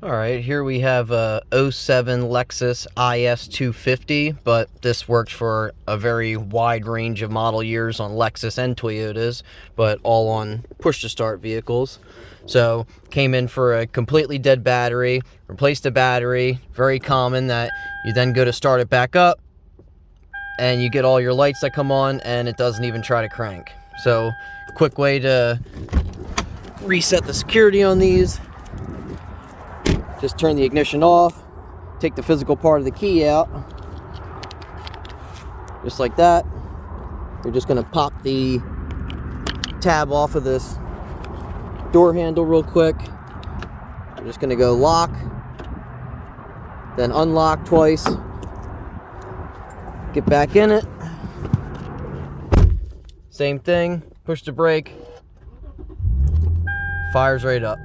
All right, here we have a '07 Lexus IS 250, but this works for a very wide range of model years on Lexus and Toyotas, but all on push-to-start vehicles. So came in for a completely dead battery, replaced the battery. Very common that you then go to start it back up and you get all your lights that come on and it doesn't even try to crank. So quick way to reset the security on these: just turn the ignition off, take the physical part of the key out, just like that. You're just going to pop the tab off of this door handle real quick. You're just going to go lock, then unlock twice, get back in it. Same thing, push the brake, fires right up.